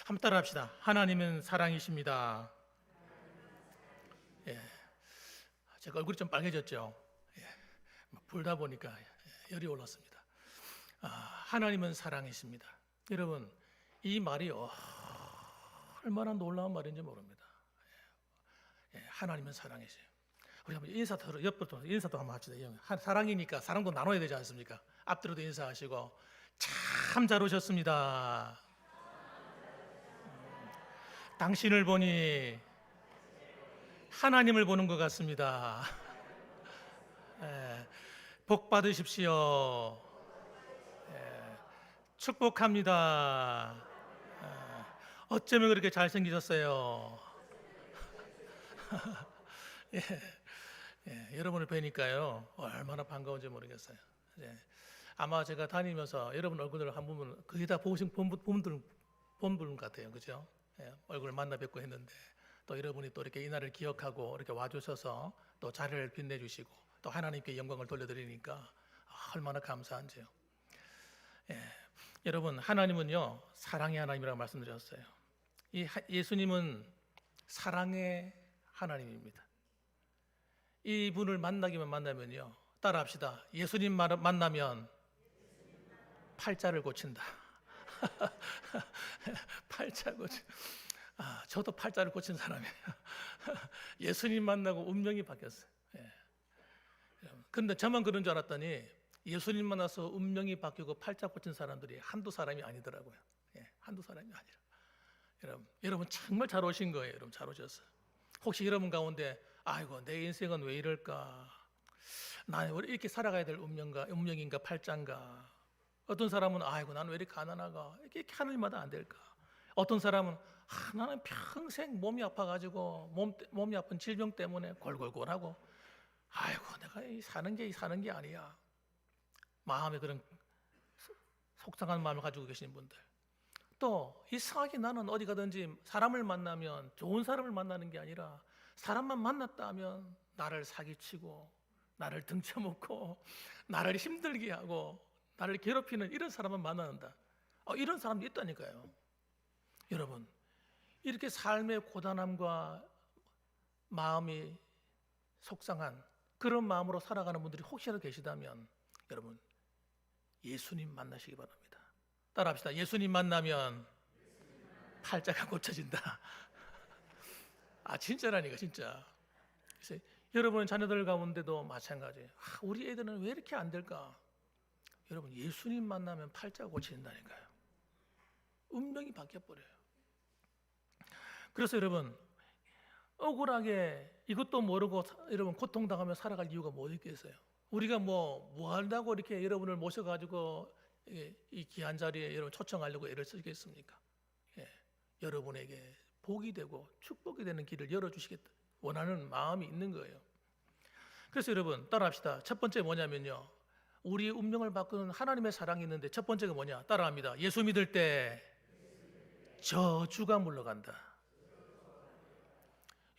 한번 따라합시다. 하나님은 사랑이십니다. 예, 제가 얼굴이 좀 빨개졌죠. 예, 불다 보니까 열이 올랐습니다. 하나님은 사랑이십니다. 여러분, 이 말이 얼마나 놀라운 말인지 모릅니다. 하나님은 사랑이세요. 우리 한번 인사도 옆부터 인사도 한번 합시다. 사랑이니까 사랑도 나눠야 되지 않습니까? 앞뒤로도 인사하시고 참 잘 오셨습니다. 당신을 보니 하나님을 보는 것 같습니다. 복 받으십시오. 축복합니다. 어쩌면 그렇게 잘생기셨어요. 여러분을 뵈니까요 얼마나 반가운지 모르겠어요. 아마 제가 다니면서 여러분 얼굴을 한 번은 거의 다 보신 본 분 같아요, 그죠? 얼굴을 만나 뵙고 했는데 또 여러분이 또 이렇게 이날을 기억하고 이렇게 와주셔서 또 자리를 빛내주시고 또 하나님께 영광을 돌려드리니까 얼마나 감사한지요. 여러분, 하나님은요 사랑의 하나님이라고 말씀드렸어요. 예수님은 사랑의 하나님입니다. 이 분을 만나면요 따라합시다. 예수님 만나면 팔자를 고친다. 팔자 고친. 저도 팔자를 고친 사람이에요. 예수님 만나고 운명이 바뀌었어요. 그런데 저만 그런 줄 알았더니 예수님 만나서 운명이 바뀌고 팔자 고친 사람들이 한두 사람이 아니더라고요. 한두 사람이 아니라. 여러분 정말 잘 오신 거예요. 여러분 잘 오셨어요. 혹시 여러분 가운데 아이고 내 인생은 왜 이럴까? 나는 왜 이렇게 살아가야 될 운명인가 팔자인가? 어떤 사람은 아이고 나는 왜 이렇게 가난하가? 이렇게 하늘마다 안 될까? 어떤 사람은 나는 평생 몸이 아파가지고 몸이 아픈 질병 때문에 골골골하고 아이고 내가 사는 게 아니야. 마음에 그런 속상한 마음을 가지고 계시는 분들, 또 이상하게 나는 어디 가든지 사람을 만나면 좋은 사람을 만나는 게 아니라 사람만 만났다 하면 나를 사기치고 나를 등쳐먹고 나를 힘들게 하고 나를 괴롭히는 이런 사람만 만난다. 이런 사람도 있다니까요. 여러분, 이렇게 삶의 고단함과 마음이 속상한 그런 마음으로 살아가는 분들이 혹시라도 계시다면 여러분 예수님 만나시기 바랍니다. 따라합시다. 예수님 만나면 팔자가 고쳐진다. 진짜라니까 진짜. 그래서 여러분 자녀들 가운데도 마찬가지예요. 우리 애들은 왜 이렇게 안 될까? 여러분 예수님 만나면 팔자가 고쳐진다니까요. 운명이 바뀌어버려요. 그래서 여러분 억울하게 이것도 모르고 여러분 고통당하며 살아갈 이유가 뭐 있겠어요? 우리가 뭐 한다고 이렇게 여러분을 모셔가지고 이 귀한 자리에 여러분 초청하려고 애를 쓰겠습니까? 여러분에게 복이 되고 축복이 되는 길을 열어주시겠다 원하는 마음이 있는 거예요. 그래서 여러분 따라합시다. 첫 번째 뭐냐면요, 우리 운명을 바꾸는 하나님의 사랑이 있는데 첫 번째가 뭐냐? 따라합니다. 예수 믿을 때 저주가 물러간다.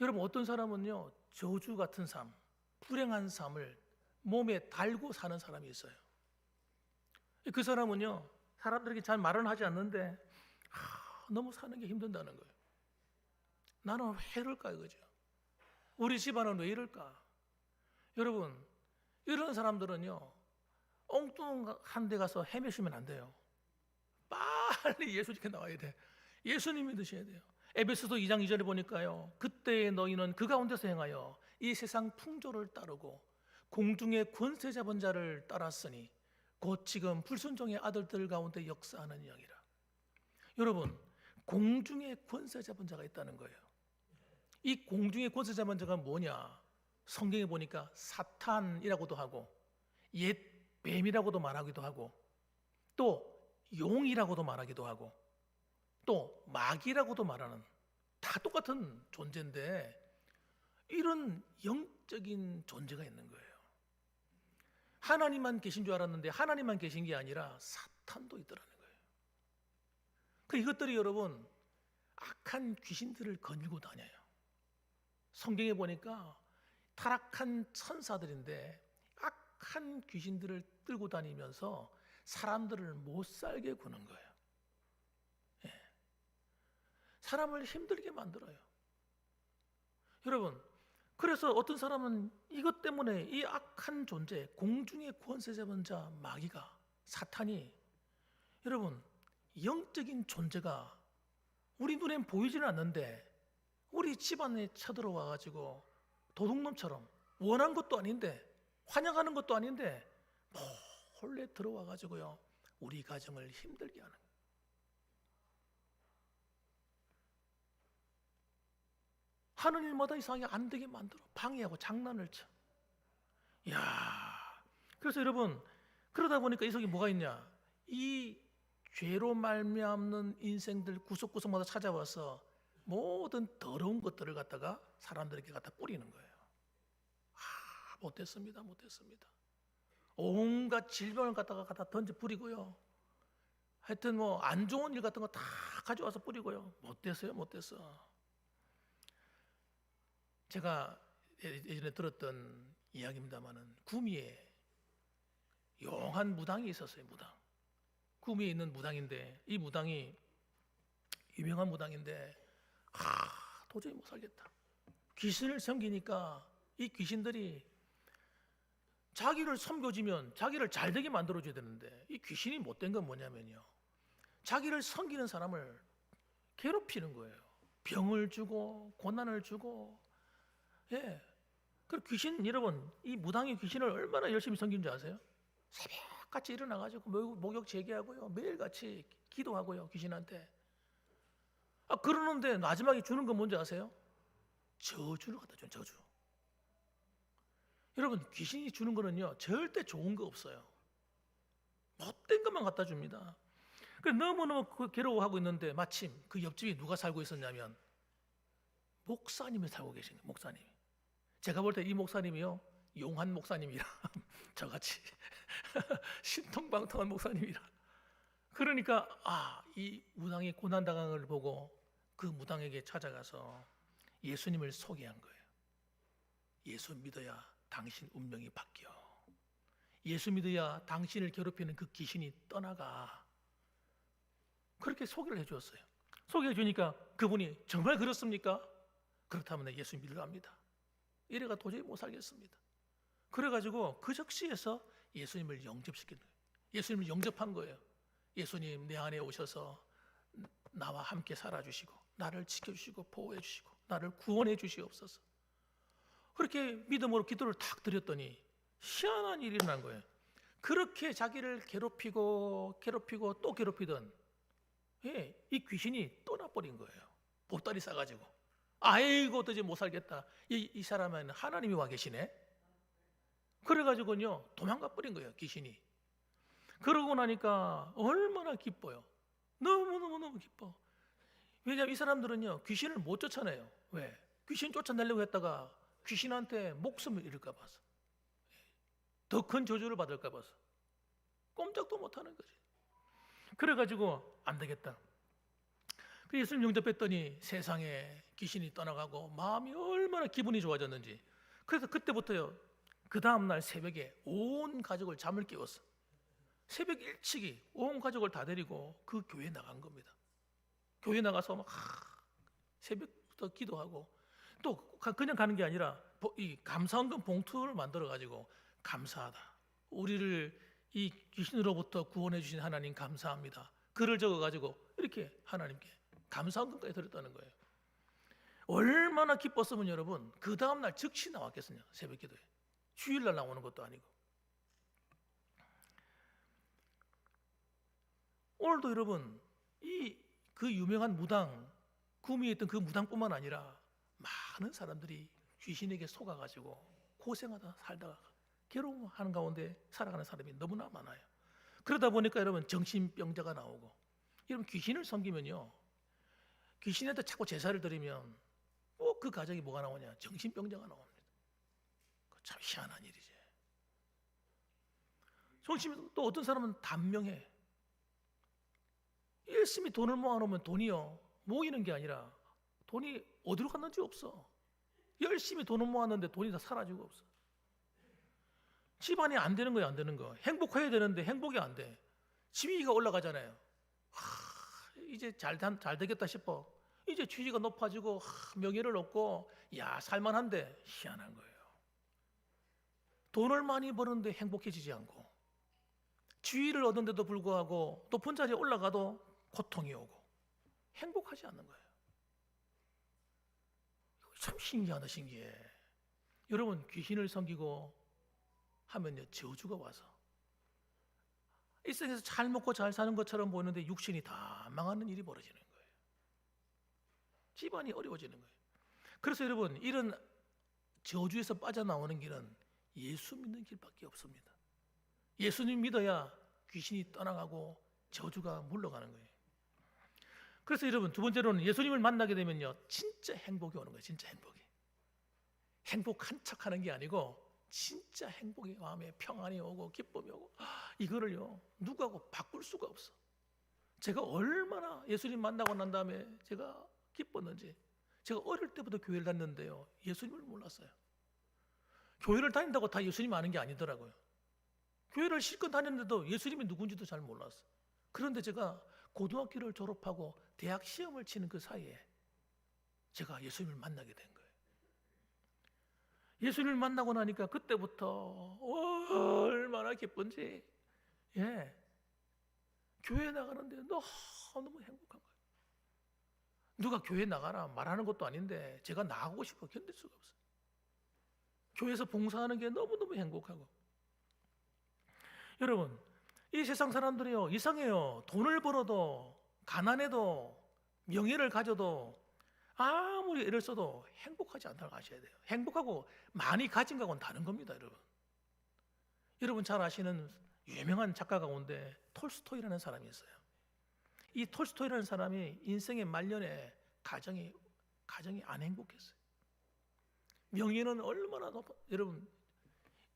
여러분 어떤 사람은요 저주 같은 삶, 불행한 삶을 몸에 달고 사는 사람이 있어요. 그 사람은요 사람들에게 잘 말은 하지 않는데 너무 사는 게 힘든다는 거예요. 나는 왜 이럴까 이거죠. 우리 집안은 왜 이럴까? 여러분 이런 사람들은요 엉뚱한 데 가서 헤매시면 안 돼요. 빨리 예수님께 나와야 돼. 예수님 믿으셔야 돼요. 에베소서 2장 2절에 보니까요, 그때의 너희는 그 가운데서 행하여 이 세상 풍조를 따르고 공중의 권세 잡은 자를 따랐으니 곧 지금 불순종의 아들들 가운데 역사하는 영이라. 여러분 공중의 권세 잡은 자가 있다는 거예요. 이 공중의 권세 잡은 자가 뭐냐? 성경에 보니까 사탄이라고도 하고 옛 뱀이라고도 말하기도 하고 또 용이라고도 말하기도 하고 또 마귀라고도 말하는, 다 똑같은 존재인데 이런 영적인 존재가 있는 거예요. 하나님만 계신 줄 알았는데 하나님만 계신 게 아니라 사탄도 있더라는 거예요. 이것들이 여러분 악한 귀신들을 거닐고 다녀요. 성경에 보니까 타락한 천사들인데 악한 귀신들을 끌고 다니면서 사람들을 못 살게 구는 거예요. 사람을 힘들게 만들어요. 여러분, 그래서 어떤 사람은 이것 때문에 이 악한 존재, 공중의 권세 잡은 자 마귀가, 사탄이, 여러분, 영적인 존재가 우리 눈엔 보이지는 않는데 우리 집안에 쳐들어와 가지고 도둑놈처럼 원한 것도 아닌데 환영하는 것도 아닌데 몰래 들어와 가지고요, 우리 가정을 힘들게 하는 거예요. 하는 일마다 이상하게 안 되게 만들어 방해하고 장난을 쳐. 야, 그래서 여러분, 그러다 보니까 이 속에 뭐가 있냐? 이 죄로 말미암는 인생들 구석구석마다 찾아와서 모든 더러운 것들을 갖다가 사람들에게 갖다 뿌리는 거예요. 못됐습니다. 온갖 질병을 갖다 던져 뿌리고요. 하여튼 뭐 안 좋은 일 같은 거 다 가져와서 뿌리고요. 못됐어. 제가 예전에 들었던 이야기입니다만은 구미에 용한 무당이 있었어요. 무당. 구미에 있는 무당인데 이 무당이 유명한 무당인데 도저히 못 살겠다. 귀신을 섬기니까 이 귀신들이 자기를 섬겨주면 자기를 잘되게 만들어줘야 되는데 이 귀신이 못된 건 뭐냐면요, 자기를 섬기는 사람을 괴롭히는 거예요. 병을 주고 고난을 주고. 예. 그 귀신, 여러분, 이 무당이 귀신을 얼마나 열심히 섬기는 줄 아세요? 새벽같이 일어나가지고 목욕 재개하고요, 매일같이 기도하고요, 귀신한테. 그러는데 마지막에 주는 건 뭔지 아세요? 저주를 갖다 줘요. 저주. 여러분, 귀신이 주는 거는요 절대 좋은 거 없어요. 못된 것만 갖다 줍니다. 그래서 너무너무 괴로워하고 있는데 마침 그 옆집에 누가 살고 있었냐면 목사님이 살고 계신 거예요. 목사님. 제가 볼 때 이 목사님이요 용한 목사님이라 저같이 신통방통한 목사님이라. 그러니까 이 무당이 고난당한 걸 보고 그 무당에게 찾아가서 예수님을 소개한 거예요. 예수 믿어야 당신 운명이 바뀌어. 예수 믿어야 당신을 괴롭히는 그 귀신이 떠나가. 그렇게 소개를 해주었어요. 소개해 주니까 그분이 정말 그렇습니까? 그렇다면 예수 믿으러 갑니다. 이래가 도저히 못 살겠습니다. 그래가지고 그 적시에서 예수님을 영접시킨 거예요. 예수님을 영접한 거예요. 예수님, 내 안에 오셔서 나와 함께 살아주시고 나를 지켜주시고 보호해주시고 나를 구원해 주시옵소서. 그렇게 믿음으로 기도를 탁 드렸더니 희한한 일이 일어난 거예요. 그렇게 자기를 괴롭히고 또 괴롭히던 이 귀신이 떠나버린 거예요. 보따리 싸가지고. 아이고 도저히 못 살겠다. 이 사람은 하나님이 와 계시네. 그래가지고요 도망가 버린 거예요, 귀신이. 그러고 나니까 얼마나 기뻐요. 너무너무 기뻐. 왜냐하면 이 사람들은요 귀신을 못 쫓아내요. 왜? 귀신 쫓아내려고 했다가 귀신한테 목숨을 잃을까 봐서, 더 큰 저주를 받을까 봐서 꼼짝도 못하는 거지. 그래가지고 안 되겠다. 예수님 영접했더니 세상에 귀신이 떠나가고 마음이 얼마나 기분이 좋아졌는지. 그래서 그때부터요 그 다음날 새벽에 온 가족을 잠을 깨웠어. 새벽 일찍이 온 가족을 다 데리고 그 교회에 나간 겁니다. 교회 나가서 막 새벽부터 기도하고, 또 그냥 가는 게 아니라 이 감사헌금 봉투를 만들어 가지고 감사하다, 우리를 이 귀신으로부터 구원해 주신 하나님 감사합니다, 글을 적어 가지고 이렇게 하나님께 감사헌금까지 드렸다는 거예요. 얼마나 기뻤으면 여러분 그 다음날 즉시 나왔겠어요. 새벽 기도에. 주일날 나오는 것도 아니고. 오늘도 여러분 그 유명한 무당, 구미에 있던 그 무당뿐만 아니라 많은 사람들이 귀신에게 속아가지고 고생하다 살다가 괴로워하는 가운데 살아가는 사람이 너무나 많아요. 그러다 보니까 여러분 정신병자가 나오고, 여러분 귀신을 섬기면요 귀신한테 자꾸 제사를 드리면 꼭 그 가정이 뭐가 나오냐? 정신병자가 나옵니다. 참 희한한 일이지. 또 어떤 사람은 단명해. 열심히 돈을 모아놓으면 돈이요 모이는 게 아니라 돈이 어디로 갔는지 없어. 열심히 돈을 모았는데 돈이 다 사라지고 없어. 집안이 안 되는 거예요. 안 되는 거. 행복해야 되는데 행복이 안 돼. 지위가 올라가잖아요. 이제 잘 되겠다 싶어. 이제 지위가 높아지고 명예를 얻고 야 살만한데 희한한 거예요. 돈을 많이 버는데 행복해지지 않고 지위를 얻는데도 불구하고 높은 자리에 올라가도 고통이 오고 행복하지 않는 거예요. 참 신기하다 신기해. 여러분 귀신을 섬기고 하면요 저주가 와서 일생에서 잘 먹고 잘 사는 것처럼 보이는데 육신이 다 망하는 일이 벌어지는 거예요. 집안이 어려워지는 거예요. 그래서 여러분 이런 저주에서 빠져나오는 길은 예수 믿는 길밖에 없습니다. 예수님 믿어야 귀신이 떠나가고 저주가 물러가는 거예요. 그래서 여러분 두 번째로는 예수님을 만나게 되면요 진짜 행복이 오는 거예요. 진짜 행복이. 행복한 척하는 게 아니고 진짜 행복이 마음에 평안이 오고 기쁨이 오고 이거를요 누구하고 바꿀 수가 없어. 제가 얼마나 예수님 만나고 난 다음에 제가 기뻤는지. 제가 어릴 때부터 교회를 다녔는데요 예수님을 몰랐어요. 교회를 다닌다고 다 예수님 아는 게 아니더라고요. 교회를 실컷 다녔는데도 예수님이 누군지도 잘 몰랐어요. 그런데 제가 고등학교를 졸업하고 대학 시험을 치는 그 사이에 제가 예수님을 만나게 된 거예요. 예수님을 만나고 나니까 그때부터 얼마나 기쁜지 교회 나가는데 너무 행복한 거예요. 누가 교회 나가라 말하는 것도 아닌데 제가 나가고 싶어 견딜 수가 없어요. 교회에서 봉사하는 게 너무너무 행복하고. 여러분 이 세상 사람들이요 이상해요. 돈을 벌어도 가난해도 명예를 가져도 아무리 애를 써도 행복하지 않다는 걸 아셔야 돼요. 행복하고 많이 가진 거하고는 다른 겁니다. 여러분 잘 아시는 유명한 작가 가운데 톨스토이라는 사람이 있어요. 이 톨스토이라는 사람이 인생의 말년에 가정이 안 행복했어요. 명예는 얼마나 높아 여러분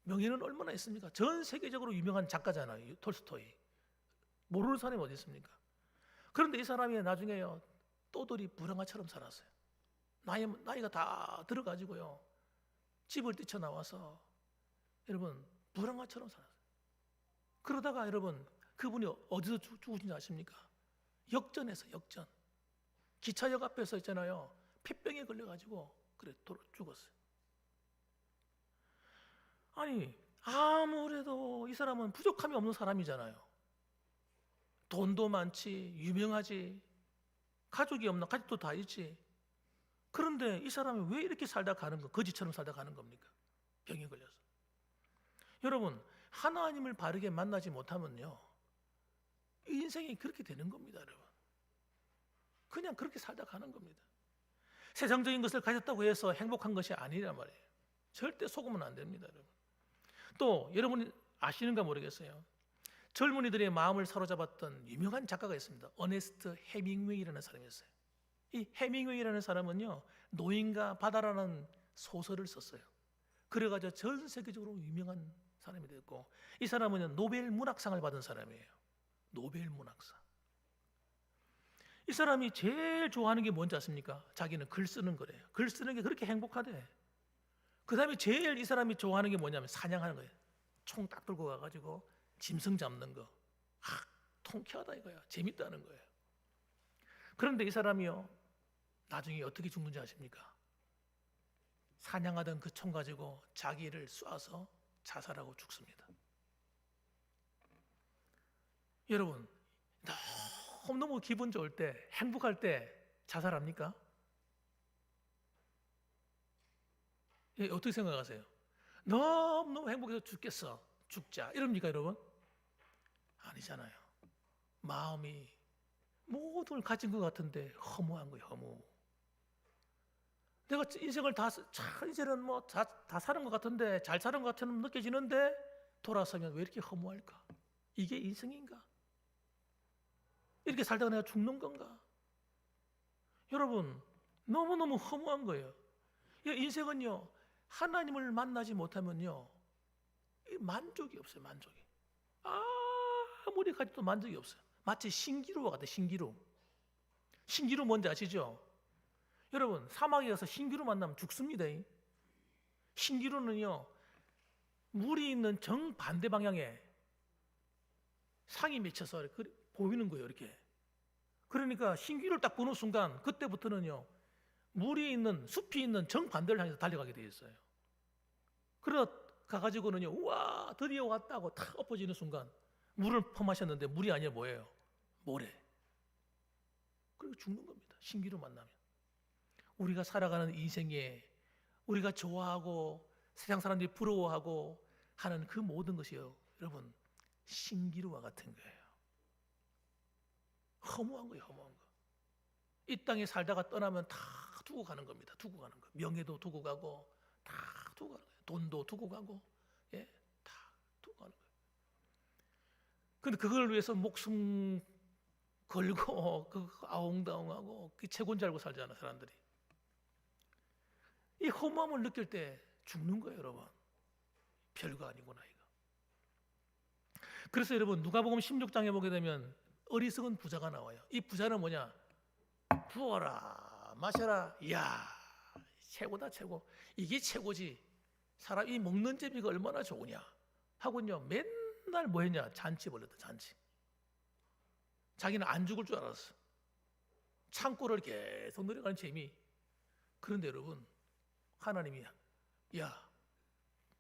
명예는 얼마나 있습니까? 전 세계적으로 유명한 작가잖아요. 톨스토이. 모르는 사람이 어디 있습니까? 그런데 이 사람이 나중에요 또돌이 불황아처럼 살았어요. 나이가 다 들어가지고요 집을 뛰쳐나와서 여러분 불황아처럼 살았어요. 그러다가 여러분 그분이 어디서 죽으신지 아십니까? 역전에서 역전. 기차역 앞에서 있잖아요 폐병에 걸려가지고 그래 죽었어요. 아니 아무래도 이 사람은 부족함이 없는 사람이잖아요. 돈도 많지 유명하지 가족이 없나 가족도 다 있지. 그런데 이 사람이 왜 이렇게 살다 가는 거 거지처럼 살다 가는 겁니까? 병에 걸려서. 여러분 하나님을 바르게 만나지 못하면요 인생이 그렇게 되는 겁니다. 여러분 그냥 그렇게 살다 가는 겁니다. 세상적인 것을 가졌다고 해서 행복한 것이 아니란 말이에요. 절대 속으면 안 됩니다. 여러분. 또 여러분이 아시는가 모르겠어요. 젊은이들의 마음을 사로잡았던 유명한 작가가 있습니다. 어네스트 헤밍웨이라는 사람이었어요. 이 헤밍웨이라는 사람은요 노인과 바다라는 소설을 썼어요. 그래가지고 전 세계적으로 유명한 사람이 됐고 이 사람은 노벨 문학상을 받은 사람이에요. 노벨 문학상. 이 사람이 제일 좋아하는 게 뭔지 아십니까? 자기는 글 쓰는 거래요. 글 쓰는 게 그렇게 행복하대. 그 다음에 제일 이 사람이 좋아하는 게 뭐냐면 사냥하는 거예요. 총 딱 들고 가가지고 짐승 잡는 거. 통쾌하다 이거야. 재밌다는 거예요. 그런데 이 사람이요 나중에 어떻게 죽는지 아십니까? 사냥하던 그 총 가지고 자기를 쏴서 자살하고 죽습니다. 여러분 너무 기분 좋을 때 행복할 때 자살합니까? 어떻게 생각하세요? 너무 행복해서 죽겠어 죽자 이럽니까 여러분? 아니잖아요. 마음이 모든 걸 가진 것 같은데 허무한 거예요. 허무. 내가 인생을 이제는 뭐 다 사는 것 같은데 잘 사는 것 같은 느껴지는데 돌아서면 왜 이렇게 허무할까? 이게 인생인가? 이렇게 살다가 내가 죽는 건가? 여러분 너무너무 허무한 거예요. 인생은요 하나님을 만나지 못하면요 만족이 없어요. 만족이 아무리 가져도 만족이 없어요. 마치 신기루와 같아요. 신기루 뭔지 아시죠? 여러분 사막에 가서 신기루 만나면 죽습니다. 신기루는요 물이 있는 정반대 방향에 상이 맺혀서 보이는 거예요. 이렇게 그러니까 신기루를 딱 보는 순간 그때부터는요, 물이 있는 숲이 있는 정반대를 향해서 달려가게 돼 있어요. 그러 가가지고는요, 우와 드디어 왔다고 탁 엎어지는 순간 물을 퍼마셨는데 물이 아니라 뭐예요? 모래. 그리고 죽는 겁니다. 신기루 만나면. 우리가 살아가는 인생에 우리가 좋아하고 세상 사람들이 부러워하고 하는 그 모든 것이요, 여러분, 신기루와 같은 거예요. 허무한 거예요, 허무한 거. 이 땅에 살다가 떠나면 다 두고 가는 겁니다. 두고 가는 거. 명예도 두고 가고 다 두고 가는 거예요. 돈도 두고 가고, 예, 다 두고 가는 거예요. 근데 그걸 위해서 목숨 걸고 그 아웅다웅하고 그 최고인 줄 알고 살잖아, 사람들이. 이 허무함을 느낄 때 죽는 거예요, 여러분. 별거 아니구나 이거. 그래서 여러분, 누가복음 16장에 보게 되면 어리석은 부자가 나와요. 이 부자는 뭐냐? 부어라 마셔라, 이야 최고다 최고, 이게 최고지. 사람이 먹는 재미가 얼마나 좋으냐 하고요, 맨날 뭐 했냐? 잔치 벌였다, 잔치. 자기는 안 죽을 줄 알았어. 창고를 계속 내려가는 재미. 그런데 여러분, 하나님이 야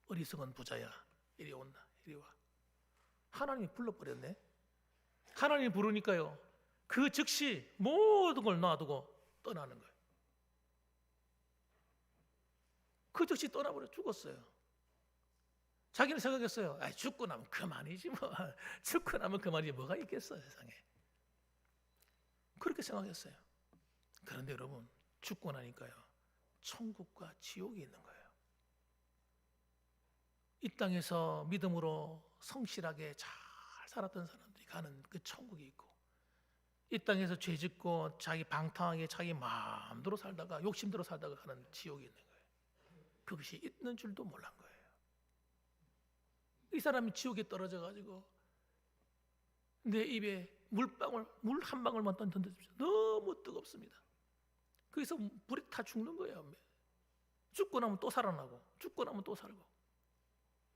어리석은 부자야, 이리 온나, 이리 와. 하나님이 불러버렸네. 하나님이 부르니까요, 그 즉시 모든 걸 놔두고 떠나는 거예요. 그 즉시 떠나버려, 죽었어요. 자기는 생각했어요. 아, 죽고 나면 그만이지 뭐. 죽고 나면 그만이지 뭐가 있겠어 세상에. 그렇게 생각했어요. 그런데 여러분, 죽고 나니까요, 천국과 지옥이 있는 거예요. 이 땅에서 믿음으로 성실하게 잘 살았던 사람들이 가는 그 천국이 있고, 이 땅에서 죄 짓고 자기 방탕하게 자기 마음대로 살다가 욕심대로 살다가 가는 지옥이 있는 거예요. 그것이 있는 줄도 몰란 거예요. 이 사람이 지옥에 떨어져 가지고 내 입에 물 한 방울만 던져주십시오. 너무 뜨겁습니다. 거기서 불이 타 죽는 거예요. 죽고 나면 또 살아나고, 죽고 나면 또 살고,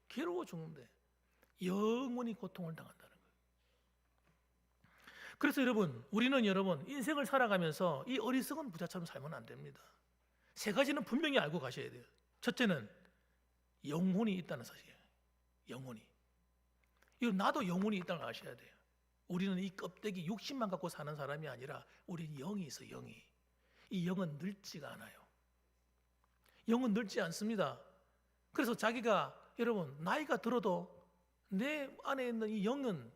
괴로워 죽는데 영원히 고통을 당한다는 거예요. 그래서 여러분, 우리는 여러분 인생을 살아가면서 이 어리석은 부자처럼 살면 안 됩니다. 세 가지는 분명히 알고 가셔야 돼요. 첫째는 영혼이 있다는 사실이에요. 영혼이. 이거 나도 영혼이 있다는 걸 아셔야 돼요. 우리는 이 껍데기 육신만 갖고 사는 사람이 아니라 우리는 영이 있어, 영이. 이 영은 늙지가 않아요. 영은 늙지 않습니다. 그래서 자기가, 여러분, 나이가 들어도 내 안에 있는 이 영은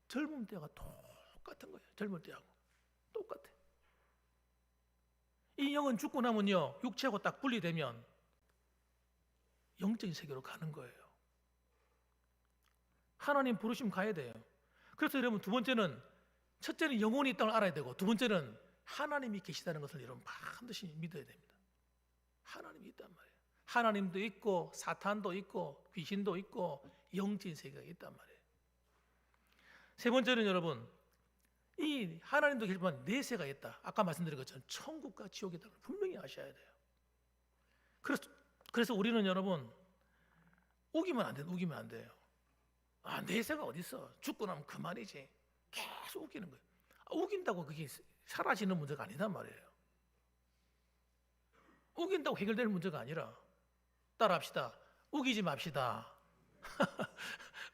젊은 때가 똑같은 거예요. 젊을 때하고 똑같아. 이 영은 죽고 나면요, 육체하고 딱 분리되면 영적인 세계로 가는 거예요. 하나님 부르시면 가야 돼요. 그래서 여러분, 두 번째는, 첫째는 영혼이 있다는 걸 알아야 되고, 두 번째는 하나님이 계시다는 것을 여러분 반드시 믿어야 됩니다. 하나님이 있단 말이에요. 하나님도 있고 사탄도 있고 귀신도 있고 영적인 세계가 있단 말이에요. 세 번째는 여러분, 이 하나님도 계시지만 내세가 있다. 아까 말씀드린 것처럼 천국과 지옥이 있다는 걸 분명히 아셔야 돼요. 그래서 우리는 여러분, 우기면 안 돼요. 우기면 안 돼요. 아, 내세가 어디 있어? 죽고 나면 그만이지. 계속 우기는 거예요. 우긴다고 그게 사라지는 문제가 아니단 말이에요. 우긴다고 해결될 문제가 아니라, 따라합시다. 우기지 맙시다.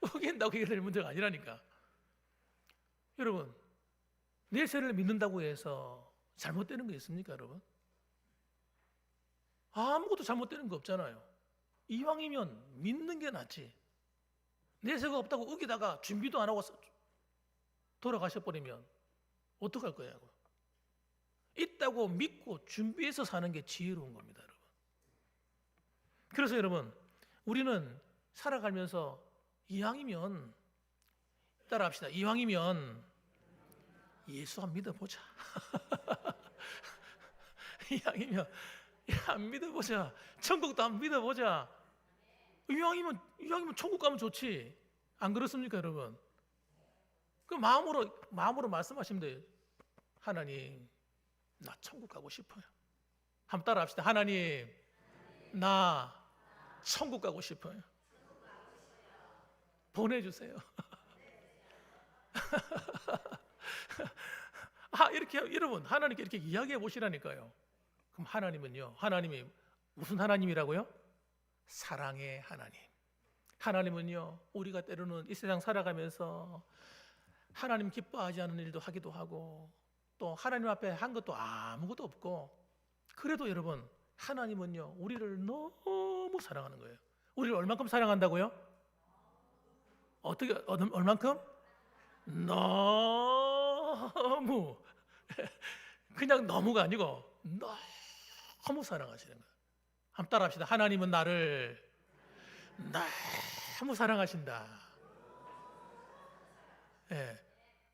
우긴다고 해결될 문제가 아니라니까. 여러분, 내세를 믿는다고 해서 잘못되는 거 있습니까, 여러분? 아무것도 잘못되는 거 없잖아요. 이왕이면 믿는 게 낫지. 내세가 없다고 우기다가 준비도 안 하고 돌아가셔버리면 어떡할 거예요? 있다고 믿고 준비해서 사는 게 지혜로운 겁니다, 여러분. 그래서 여러분, 우리는 살아가면서 이왕이면, 따라합시다. 이왕이면 예수 한 믿어보자. 이왕이면 안 믿어보자. 천국도 안 믿어보자. 이왕이면 천국 가면 좋지. 안 그렇습니까, 여러분? 그 마음으로 말씀하시면 돼요. 하나님, 나 천국 가고 싶어요. 한번 따라합시다. 하나님, 나 천국 가고 싶어요. 보내주세요. 이렇게 여러분 하나님께 이렇게 이야기해 보시라니까요. 그럼 하나님은요. 하나님이 무슨 하나님이라고요? 사랑의 하나님. 하나님은요. 우리가 때로는 이 세상 살아가면서 하나님 기뻐하지 않는 일도 하기도 하고 또 하나님 앞에 한 것도 아무것도 없고 그래도 여러분 하나님은요. 우리를 너무 사랑하는 거예요. 우리를 얼만큼 사랑한다고요? 어떻게 얼만큼? 너무 그냥 너무가 아니고 너무 사랑하시는 거예요. 한번 따라합시다. 하나님은 나를 너무 사랑하신다. 예,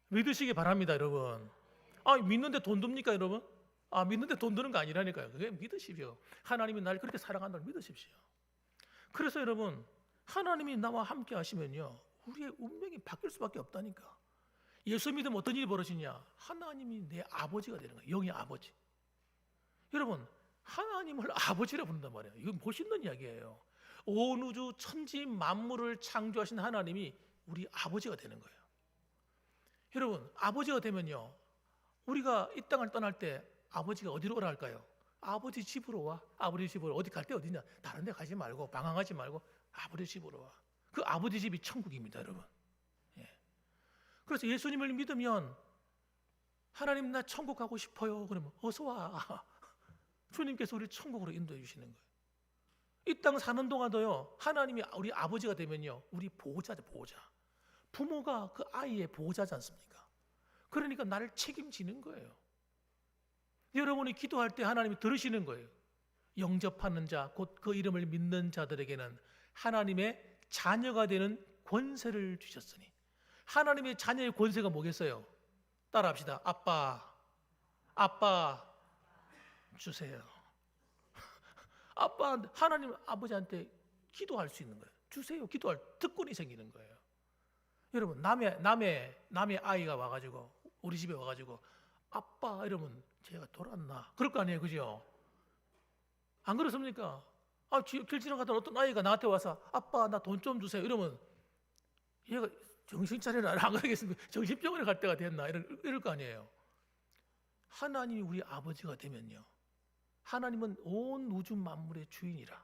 믿으시기 바랍니다, 여러분. 믿는데 돈 듭니까, 여러분? 믿는데 돈 드는 거 아니라니까요. 그게 믿으십시오. 하나님이 날 그렇게 사랑한다는 걸 믿으십시오. 그래서 여러분, 하나님이 나와 함께 하시면요, 우리의 운명이 바뀔 수밖에 없다니까. 예수 믿으면 어떤 일이 벌어지냐? 하나님이 내 아버지가 되는 거예요. 영의 아버지. 여러분, 하나님을 아버지라 부른단 말이에요. 이건 멋있는 이야기예요. 온 우주 천지 만물을 창조하신 하나님이 우리 아버지가 되는 거예요. 여러분, 아버지가 되면요, 우리가 이 땅을 떠날 때 아버지가 어디로 오라 할까요? 아버지 집으로 와. 아버지 집으로. 어디 갈 때 어디냐? 다른 데 가지 말고 방황하지 말고 아버지 집으로 와. 그 아버지 집이 천국입니다, 여러분. 예. 그래서 예수님을 믿으면 하나님 나 천국 가고 싶어요. 그러면 어서 와. 주님께서 우리 천국으로 인도해 주시는 거예요. 이 땅 사는 동안도요, 하나님이 우리 아버지가 되면요, 우리 보호자죠, 보호자. 부모가 그 아이의 보호자지 않습니까? 그러니까 나를 책임지는 거예요. 여러분이 기도할 때 하나님이 들으시는 거예요. 영접하는 자, 곧 그 이름을 믿는 자들에게는 하나님의 자녀가 되는 권세를 주셨으니. 하나님의 자녀의 권세가 뭐겠어요? 따라합시다. 아빠 주세요. 하나님 아버지한테 기도할 수 있는 거예요. 주세요. 기도할 특권이 생기는 거예요. 여러분, 남의 아이가 와가지고 우리 집에 와가지고 아빠 이러면 제가 돌았나? 그럴 거 아니에요, 그죠? 안 그렇습니까? 길 지나가던 어떤 아이가 나한테 와서 아빠 나 돈 좀 주세요 이러면 얘가 정신 차리라 안 그러겠습니까? 정신병원에 갈 때가 됐나? 이럴 거 아니에요. 하나님이 우리 아버지가 되면요, 하나님은 온 우주 만물의 주인이라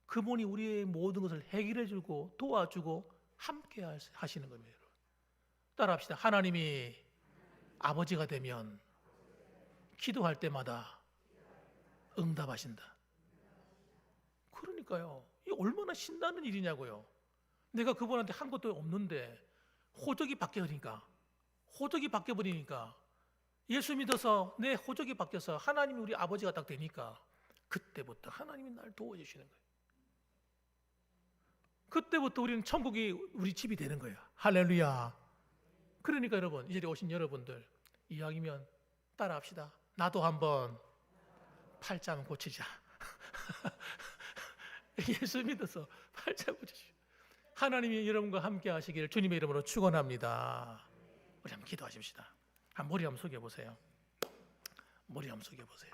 그분이 우리의 모든 것을 해결해 주고 도와주고 함께 하시는 겁니다. 따라합시다. 하나님이 아버지가 되면 기도할 때마다 응답하신다. 그러니까요, 이게 얼마나 신나는 일이냐고요. 내가 그분한테 한 것도 없는데 호적이 바뀌어버리니까 예수 믿어서 내 호적이 바뀌어서 하나님이 우리 아버지가 딱 되니까 그때부터 하나님이 날 도와주시는 거예요. 그때부터 우리는 천국이 우리 집이 되는 거예요. 할렐루야. 그러니까 여러분, 이 자리에 오신 여러분들 이왕이면 따라합시다. 나도 한번 팔자 한번 고치자. 예수 믿어서 팔자 고치십시오. 하나님이 여러분과 함께 하시기를 주님의 이름으로 축원합니다. 우리 한번 기도하십시다. 머리 한번 숙여보세요. 머리 한번 숙여보세요.